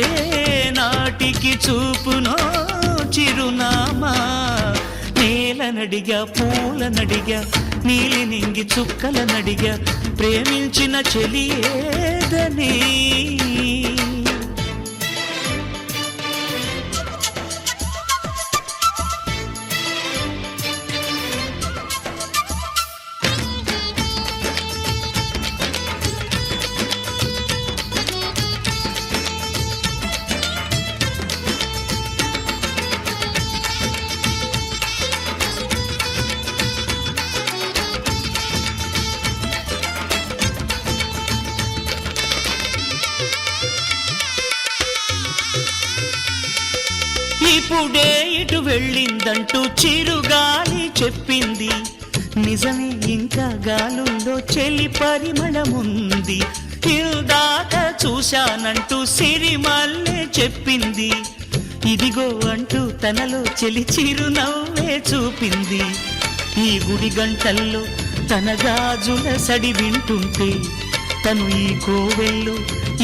Speaker 1: ఏ నాటికి చూపునో చిరునామా. నేలనడిగా పూలనడిగా నీలి నింగి చుక్కలనడిగా ప్రేమించిన చెలి ఏదని. ఇప్పుడే ఇటు వెళ్ళిందంటూ చిరుగాలి చెప్పింది. నిజమే ఇంకా గాలుల్లో చెలి పరిమళముంది. ఇందాక చూశానంటూ సిరిమల్లె చెప్పింది. ఇదిగో అంటూ తనలో చెలి చిరునవ్వే చూపింది. ఈ గుడి గంటల్లో తన గాజుల సడి వింటుంటే తను ఈ కోవెల్లో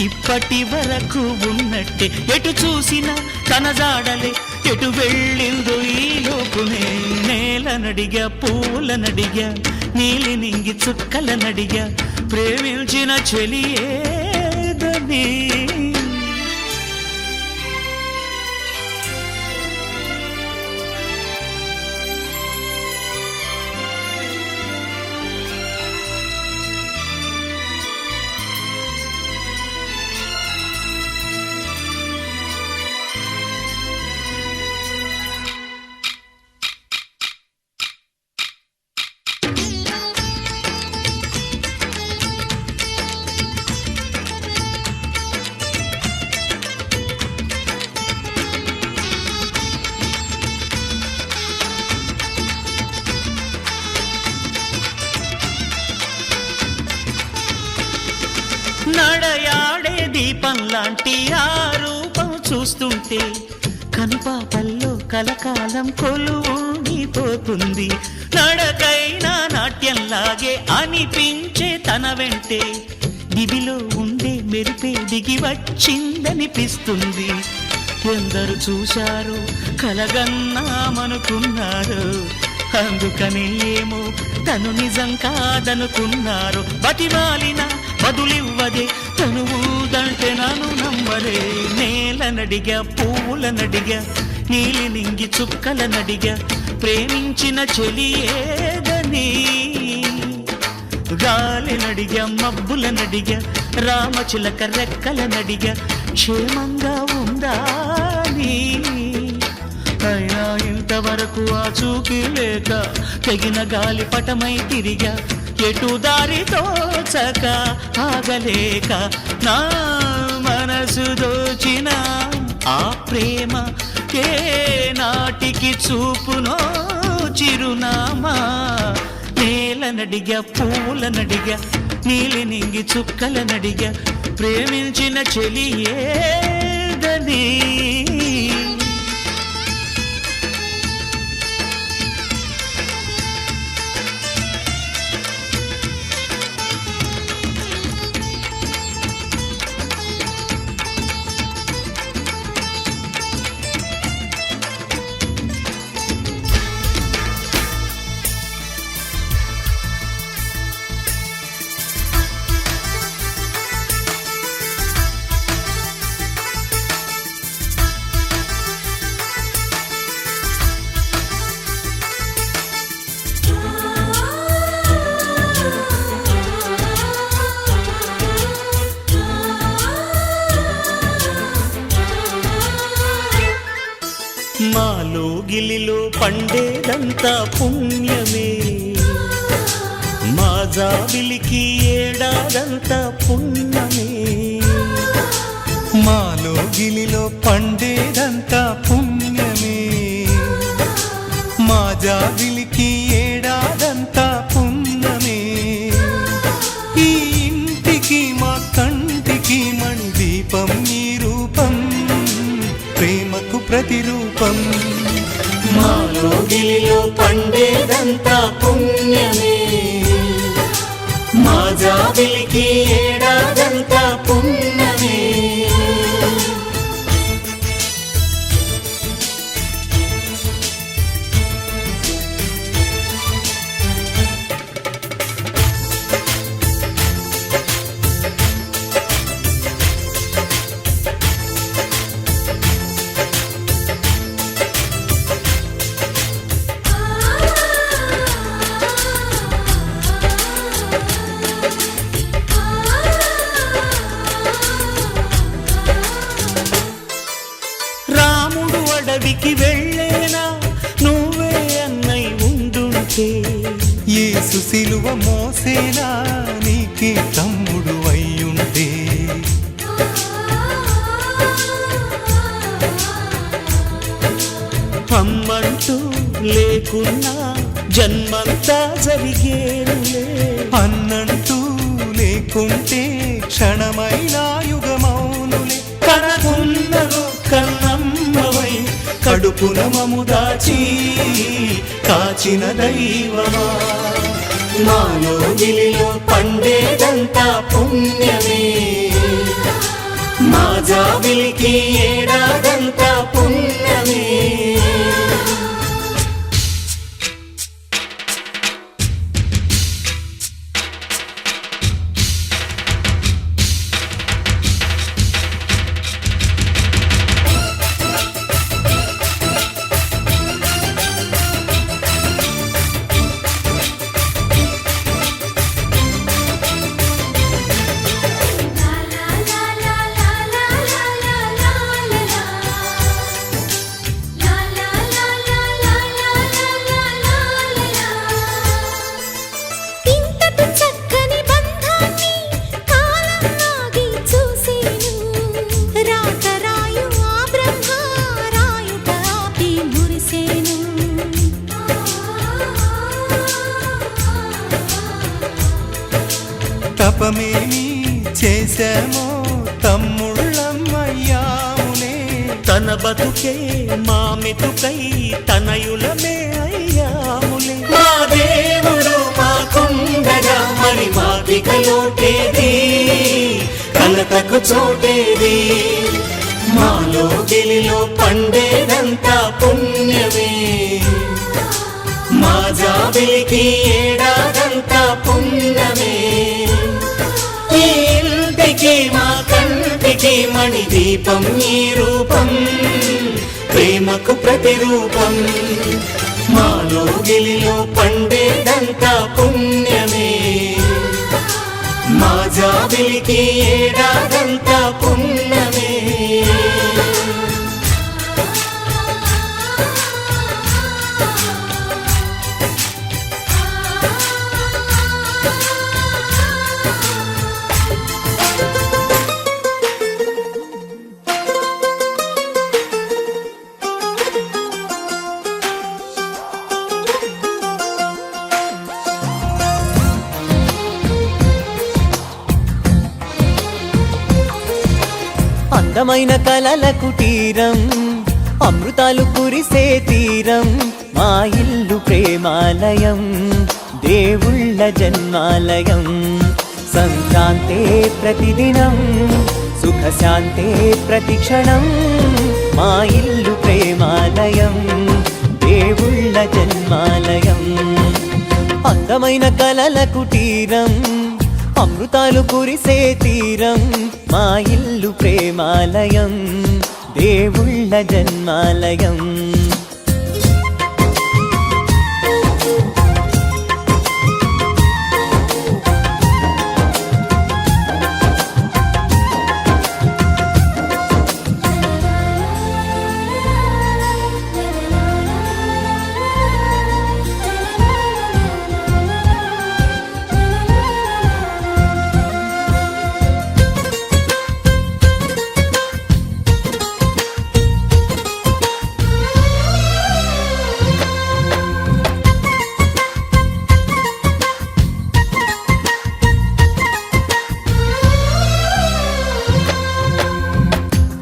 Speaker 1: ఇప్పటి వరకు ఉన్నట్టే. ఎటు చూసినా తన జాడలే ఎటు వెళ్ళిందో ఈ లోపునే. నేలనడిగా పూలనడిగా నీలి నింగి చుక్కలనడిగా ప్రేమించిన చెలి ఏదని. నడయాడే దీపం లాంటి ఆ రూపం చూస్తుంటే కనుపాపల్లో కలకాలం కొలువుండిపోతుంది. నడకైనా నాట్యంలాగే అనిపించే తన వెంటే దివిలో ఉండే మెరిపే దిగి వచ్చిందనిపిస్తుంది. ఎందరు చూశారు కలగన్నామనుకున్నారు, అందుకని ఏమో తను నిజం కాదనుకున్నారు. బతిమాలిన బదులివ్వదే తను ఊదంటే నన్ను నమ్మరే. నేలనడిగా పూలనడిగా నీలి నింగి చుక్కలనడిగా ప్రేమించిన చెలి ఏదని. గాలినడిగా మబ్బులనడిగా రామచిలక రెక్కలనడిగా క్షేమంగా ఉందా నీ. అయినా ఇంతవరకు ఆ చూకి లేక తెగిన గాలి పటమై తిరిగా ఎటు దారి తోచక ఆగలేక నా మనసు దోచిన ఆ ప్రేమ
Speaker 5: చినుకే నాటికి చూపునో చిరునామా నేలనడిగా పూలనడిగా నీలి నింగి చుక్కలనడిగా ప్రేమించిన చెలి ఏదని మాలో గిలిలో పండేదంతా పుణ్యమే మా జాబిలికి ఏడాదంతా పుణ్యమే
Speaker 3: మాలో గిలిలో పండేదంతా పుణ్యమే మా జాబిలికి ఏడాదంతా పుణ్యమే ఈ ఇంటికి మా కంటికి మణి దీపం ఈ రూపం ప్రేమకు ప్రతిరూపం
Speaker 5: మాలో గిలిలో పండేదంతా పుణ్యమే మా జాబిలికి ఏడాదంతా పుణ్యమే రాముడు అడవికి వెళ్ళేనా నువ్వే అన్నై ఉండుంటే
Speaker 3: యేసు సిలువ మోసేనా నీకే తమ్ముడు అయ్యుంటే
Speaker 5: అమ్మంటూ లేకున్నా జన్మంతా జరిగేనులే
Speaker 3: అన్నంటూ లేకుంటే క్షణమైనా యుగమౌనులే
Speaker 5: కనకున్నదో కన్నమ్మవై కడుపున మము దాచి కాచిన దైవమా మాలో గిలిలో పండేదంతా పుణ్యమే మా జాబిలికి ఏడాదంతా పుణ్యమే
Speaker 3: తపమేమి చేశామో తమ్ముళ్ళమ్మయ్యామునే
Speaker 5: తన బతుకే మా మెతుకై తనయులమే అయ్యాములే మా దేవుడు మాకుండగా మరి మాకిక లోటేది కలతకు చోటేది మాలో గిలిలో పండేదంతా పుణ్యమే మా జాబిలికి ఏడాదంతా పుణ్యమే ఈ ఇంటికి మా కంటికి మణి దీపం ఈ రూపం ప్రేమకు ప్రతిరూపం మాలో గిలిలో పండేదంతా పుణ్యమే మా జాబిలికి ఏడాదంతా పుణ్యమే
Speaker 6: అందమైన కలల కుటీరం అమృతాలు కురిసే తీరం మా ఇల్లు ప్రేమాలయం దేవుళ్ళ జన్మాలయం సంక్రాంతే ప్రతిదినం సుఖశాంతే ప్రతిక్షణం మా ఇల్లు ప్రేమాలయం దేవుళ్ళ జన్మాలయం అందమైన కలల కుటీరం అమృతాలు కురిసే తీరం మా ఇల్లు ప్రేమాలయం దేవుళ్ళ జన్మాలయం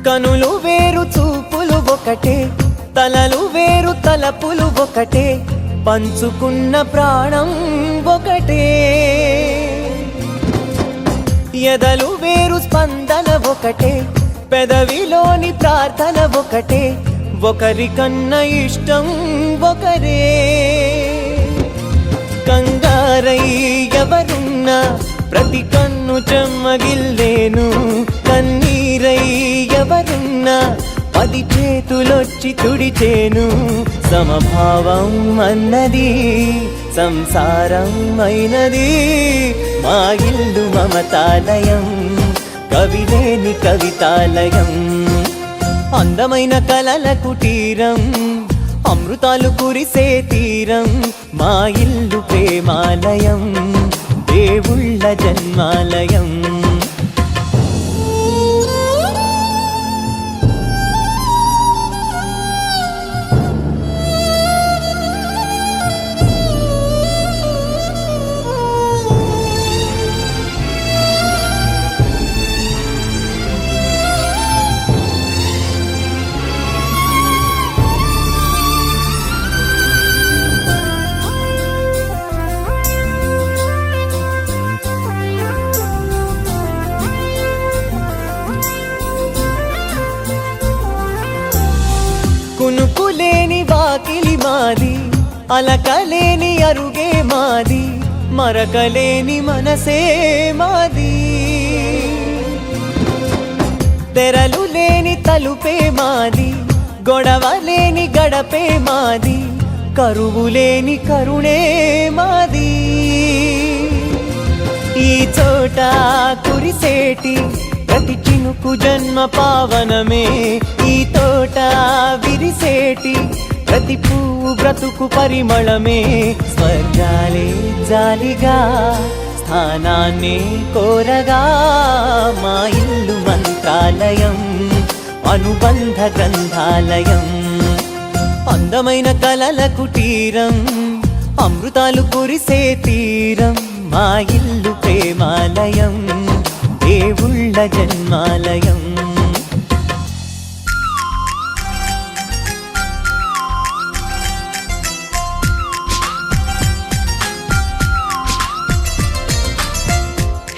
Speaker 6: కనులు వేరు చూపులు ఒకటే తలలు వేరు తలపులు ఒకటే పంచుకున్న ప్రాణం ఒకటే ఎదలు వేరు స్పందన ఒకటే పెదవిలోని ప్రార్థన ఒకటే ఒకరికన్నా ఇష్టం ఒకరే కంగారై ఎవరున్నా ప్రతి కన్ను చెమ్మగిల్లేను కన్నీరై ఎవరున్నా 10 చేతులొచ్చి తుడిచేను సమభావం అన్నది సంసారం అయినది మా ఇల్లు మమతాలయం కవిలేని కవితాలయం అందమైన కలల కుటీరం అమృతాలు కురిసే తీరం మా ఇల్లు ప్రేమాలయం దేవుళ్ళ జన్మాలయం కునుకులేని వాకిలి మాది అలకలేని అరుగే మాది మరకలేని మనసే మాది తెరలు లేని తలుపే మాది గొడవ లేని గడపే మాది కరువు లేని కరుణే మాది ఈ చోట కురిసేటి ప్రతి చినుకు జన్మ పావనమే ఈ తోట విరిసేటి ప్రతి పువ్వు బ్రతుకు పరిమళమే స్వర్గాలే జాలిగా స్థానాన్ని కోరగా మా ఇల్లు మంత్రాలయం అనుబంధ గ్రంథాలయం అందమైన కలల కుటీరం అమృతాలు కురిసే తీరం మా ఇల్లు ప్రేమాలయం దేవుళ్ళ జన్మాలయం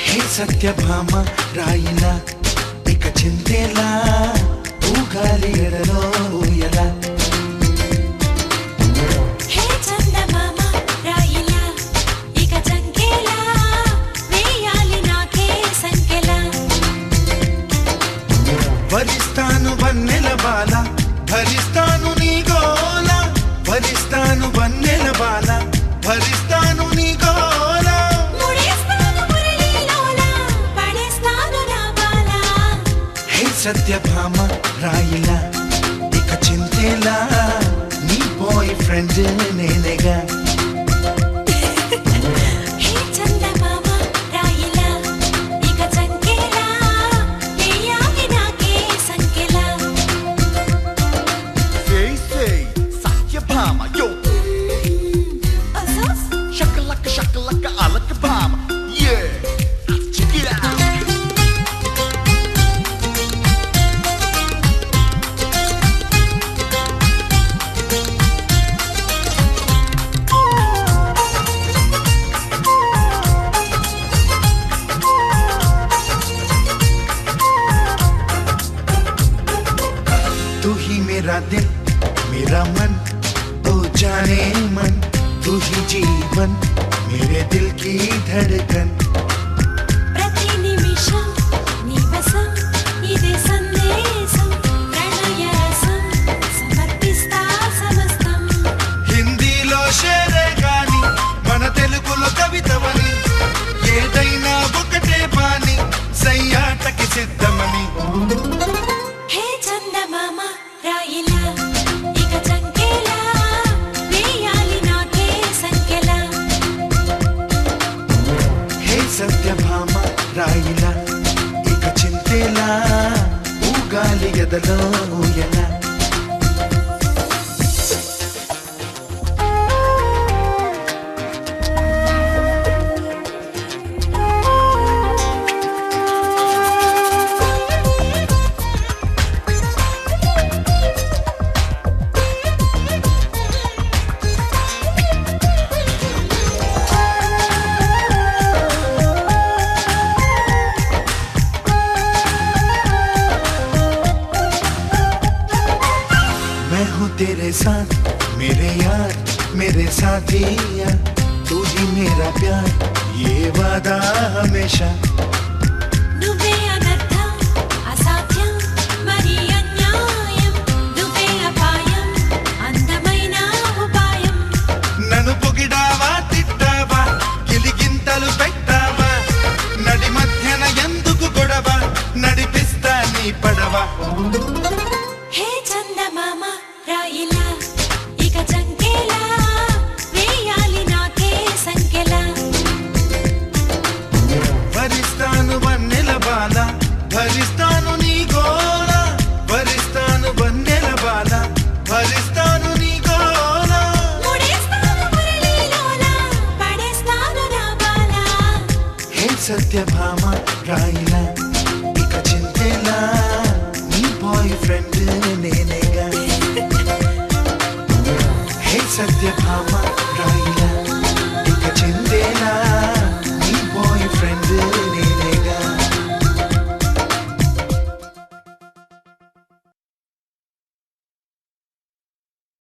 Speaker 7: హే సత్యభామ రాయిలా ఇక చింతేలా ఊగాలి ఎడలో ఊయలా భరిస్తాను వన్నెల బాల భరిస్తాను నీ గోల భరిస్తాను వన్నెల బాల భరిస్తాను నీ గోల హే సత్యభామ రాయిలా ఇక చింతేలా నీ బాయ్ ఫ్రెండ్ నేనేగా दामन ओ जाने मन तू ही जीवन मेरे दिल की धड़कन
Speaker 2: ప్రతి నిమిషం నీ వశం ఇదే సందేశం ప్రణయ రసం సమర్పిస్తా సమస్తం
Speaker 7: హిందీలో షేరే గాని మన తెలుగులో కవితవని ఏదైనా ఒకటే బాని సయ్యాటకి సిద్ధమని
Speaker 2: హే చందమామ రాయిలా ఇక చంకేలా వేయాలి నాకే సంకెలా
Speaker 7: హే సత్యభామ రాయిలా ఇక చింతేలా ఊగాలి ఎదలో ఊయలా मैं हूँ तेरे साथ मेरे यार मेरे साथिया तू ही मेरा प्यार ये वादा हमेशा
Speaker 2: నువ్వే అనర్థం అసాధ్యం మరి అన్యాయం నువ్వే అపాయం అందమైన ఉపాయం
Speaker 7: నన్ను పొగిడావా తిట్టావా గిలిగింతలు పెట్టావా నడి మధ్యన ఎందుకు గొడవ నడిపిస్తా నీ పడవ
Speaker 2: హే చందమామ రాయిలా ఇక చంకేలా వేయాలి నాకే సంకెలా
Speaker 7: భరిస్తాను వన్నెల బాల భరిస్తాను నీ గోల భరిస్తాను వన్నెల బాల భరిస్తాను నీ గోల
Speaker 2: ముడేస్తాను మురళీలోన పడేస్తాను నా బాలా
Speaker 7: హే సత్యభామ రాయిలా ఇక చింతేలా నీ బాయ్ ఫ్రెండ్ నేనేగా హే సత్యభామ రాయిలా